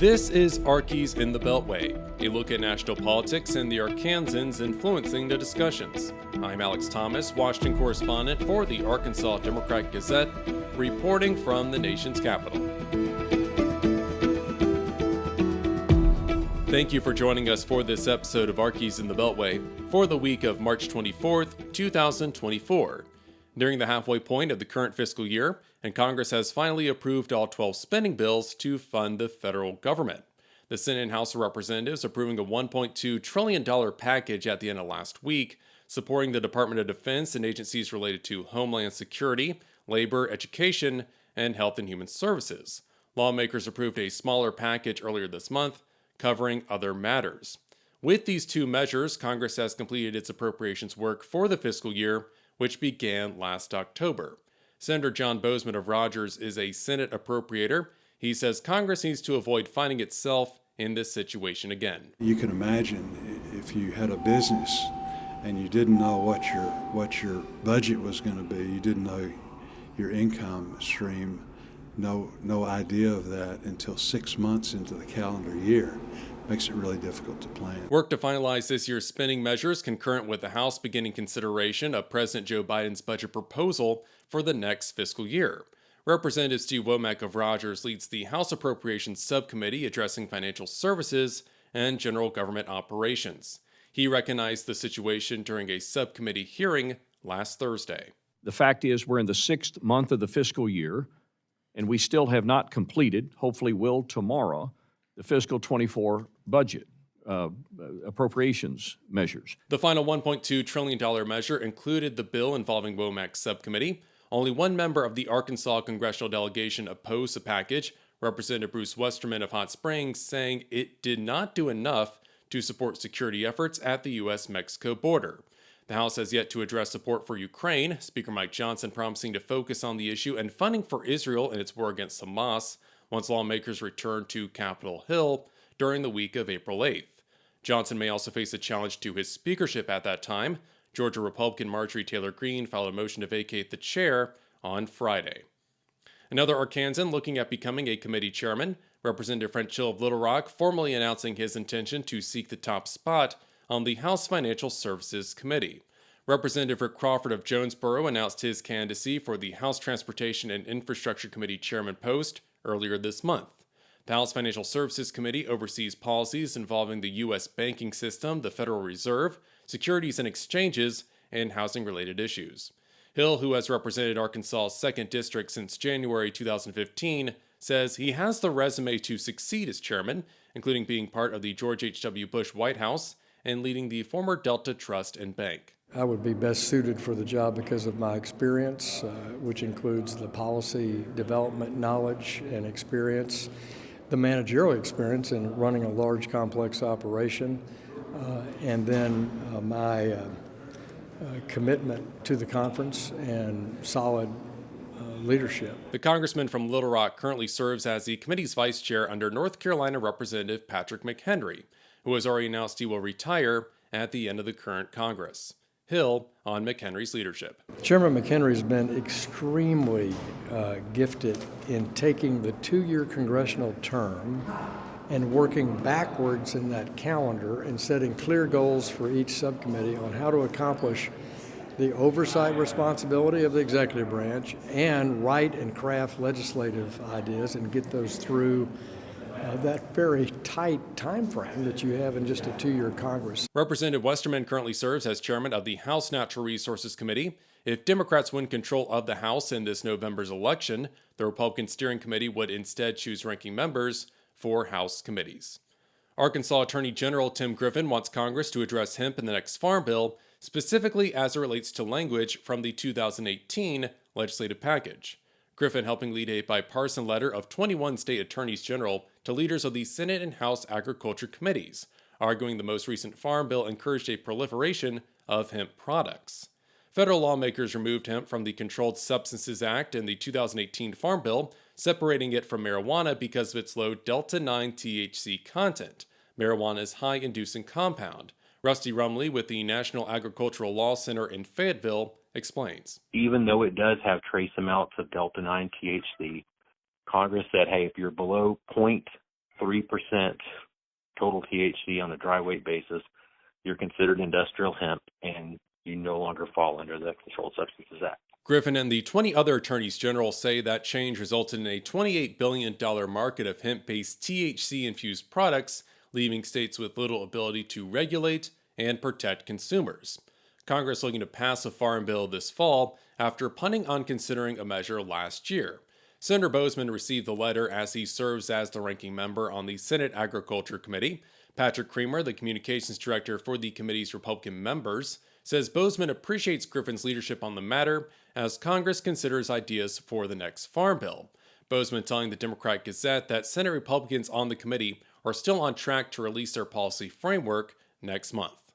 This is Arkies in the Beltway, a look at national politics and the Arkansans influencing the discussions. I'm Alex Thomas, Washington correspondent for the Arkansas Democrat-Gazette, reporting from the nation's capital. Thank you for joining us for this episode of Arkies in the Beltway for the week of March 24th, 2024. Nearing the halfway point of the current fiscal year, and Congress has finally approved all 12 spending bills to fund the federal government. The Senate and House of Representatives approving a $1.2 trillion package at the end of last week, supporting the Department of Defense and agencies related to homeland security, labor, education, and health and human services. Lawmakers approved a smaller package earlier this month, covering other matters. With these two measures, Congress has completed its appropriations work for the fiscal year, which began last October. Senator John Boozman of Rogers is a Senate appropriator. He says Congress needs to avoid finding itself in this situation again. You can imagine if you had a business and you didn't know what your budget was going to be, you didn't know your income stream, no idea of that until 6 months into the calendar year. Makes it really difficult to plan. Work to finalize this year's spending measures concurrent with the House beginning consideration of President Joe Biden's budget proposal for the next fiscal year. Representative Steve Womack of Rogers leads the House Appropriations subcommittee addressing financial services and general government operations. He recognized the situation during a subcommittee hearing last Thursday. The fact is we're in the 6th month of the fiscal year, and we still have not completed, hopefully will tomorrow, the fiscal 24 budget appropriations measures. The final $1.2 trillion measure included the bill involving Womack's subcommittee. Only one member of the Arkansas congressional delegation opposed the package, Representative Bruce Westerman of Hot Springs, saying it did not do enough to support security efforts at the U.S.-Mexico border. The House has yet to address support for Ukraine, Speaker Mike Johnson promising to focus on the issue and funding for Israel in its war against Hamas once lawmakers return to Capitol Hill during the week of April 8th. Johnson may also face a challenge to his speakership at that time. Georgia Republican Marjorie Taylor Greene filed a motion to vacate the chair on Friday. Another Arkansan looking at becoming a committee chairman, Representative French Hill of Little Rock, formally announcing his intention to seek the top spot on the House Financial Services Committee. Representative Rick Crawford of Jonesboro announced his candidacy for the House Transportation and Infrastructure Committee chairman post earlier this month. The House Financial Services Committee oversees policies involving the U.S. banking system, the Federal Reserve, securities and exchanges, and housing-related issues. Hill, who has represented Arkansas's 2nd District since January 2015, says he has the resume to succeed as chairman, including being part of the George H.W. Bush White House and leading the former Delta Trust and Bank. I would be best suited for the job because of my experience, which includes the policy development knowledge and experience, the managerial experience in running a large, complex operation, and then my commitment to the conference and solid leadership. The congressman from Little Rock currently serves as the committee's vice chair under North Carolina Representative Patrick McHenry, who has already announced he will retire at the end of the current Congress. Hill on McHenry's leadership. Chairman McHenry has been extremely gifted in taking the 2-year congressional term and working backwards in that calendar and setting clear goals for each subcommittee on how to accomplish the oversight responsibility of the executive branch and write and craft legislative ideas and get those through that very tight time frame that you have in just a 2-year Congress. Representative Westerman currently serves as chairman of the House Natural Resources Committee. If Democrats win control of the House in this November's election, the Republican Steering Committee would instead choose ranking members for House committees. Arkansas Attorney General Tim Griffin wants Congress to address hemp in the next farm bill, specifically as it relates to language from the 2018 legislative package. Griffin helping lead a bipartisan letter of 21 state attorneys general to leaders of the Senate and House Agriculture Committees, arguing the most recent farm bill encouraged a proliferation of hemp products. Federal lawmakers removed hemp from the Controlled Substances Act in the 2018 Farm Bill, separating it from marijuana because of its low Delta-9 THC content, marijuana's high-inducing compound. Rusty Rumley with the National Agricultural Law Center in Fayetteville explains. Even though it does have trace amounts of Delta-9 THC, Congress said, hey, if you're below 3% total THC on a dry weight basis, you're considered industrial hemp and you no longer fall under the Controlled Substances Act. Griffin and the 20 other attorneys general say that change resulted in a $28 billion market of hemp-based THC-infused products, leaving states with little ability to regulate and protect consumers. Congress looking to pass a farm bill this fall after punting on considering a measure last year. Senator Bozeman received the letter as he serves as the ranking member on the Senate Agriculture Committee. Patrick Creamer, the communications director for the committee's Republican members, says Bozeman appreciates Griffin's leadership on the matter as Congress considers ideas for the next farm bill. Bozeman telling the Democrat-Gazette that Senate Republicans on the committee are still on track to release their policy framework next month.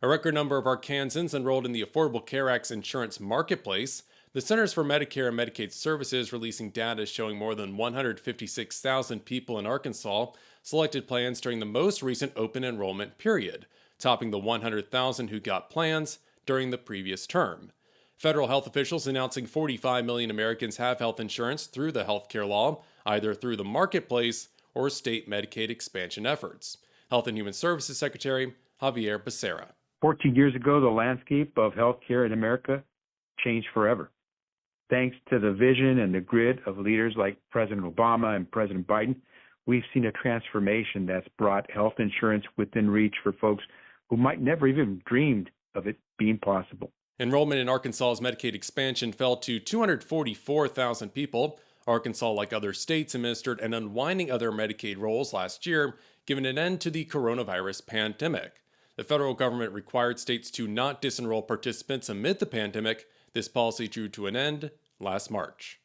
A record number of Arkansans enrolled in the Affordable Care Act's insurance marketplace. The Centers for Medicare and Medicaid Services releasing data showing more than 156,000 people in Arkansas selected plans during the most recent open enrollment period, topping the 100,000 who got plans during the previous term. Federal health officials announcing 45 million Americans have health insurance through the healthcare law, either through the marketplace or state Medicaid expansion efforts. Health and Human Services Secretary Javier Becerra. 14 years ago, the landscape of healthcare in America changed forever. Thanks to the vision and the grit of leaders like President Obama and President Biden, we've seen a transformation that's brought health insurance within reach for folks who might never even dreamed of it being possible. Enrollment in Arkansas's Medicaid expansion fell to 244,000 people. Arkansas, like other states, administered an unwinding of their Medicaid rolls last year, giving an end to the coronavirus pandemic. The federal government required states to not disenroll participants amid the pandemic. This policy drew to an end last March.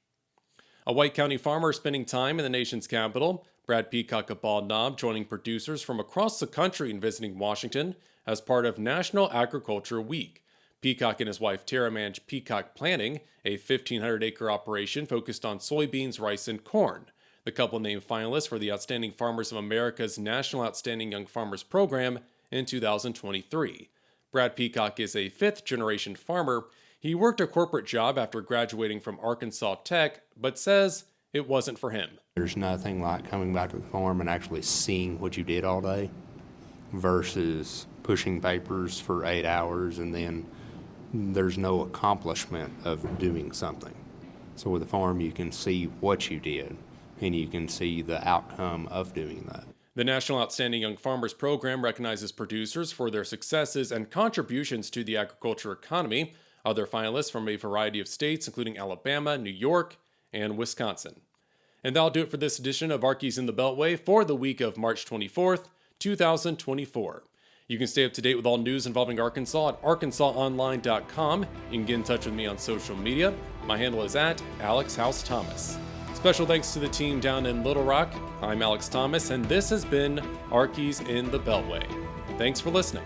A White County farmer spending time in the nation's capital, Brad Peacock of Bald Knob, joining producers from across the country and visiting Washington as part of National Agriculture Week. Peacock and his wife Tara manage Peacock Planting, a 1,500-acre operation focused on soybeans, rice, and corn. The couple named finalists for the Outstanding Farmers of America's National Outstanding Young Farmers Program in 2023. Brad Peacock is a fifth-generation farmer. He worked a corporate job after graduating from Arkansas Tech, but says it wasn't for him. There's nothing like coming back to the farm and actually seeing what you did all day versus pushing papers for 8 hours and then there's no accomplishment of doing something. So with the farm, you can see what you did and you can see the outcome of doing that. The National Outstanding Young Farmers Program recognizes producers for their successes and contributions to the agriculture economy. Other finalists from a variety of states, including Alabama, New York, and Wisconsin. And that'll do it for this edition of Arkies in the Beltway for the week of March 24th, 2024. You can stay up to date with all news involving Arkansas at arkansasonline.com. You can get in touch with me on social media. My handle is at AlexHouseThomas. Special thanks to the team down in Little Rock. I'm Alex Thomas, and this has been Arkies in the Beltway. Thanks for listening.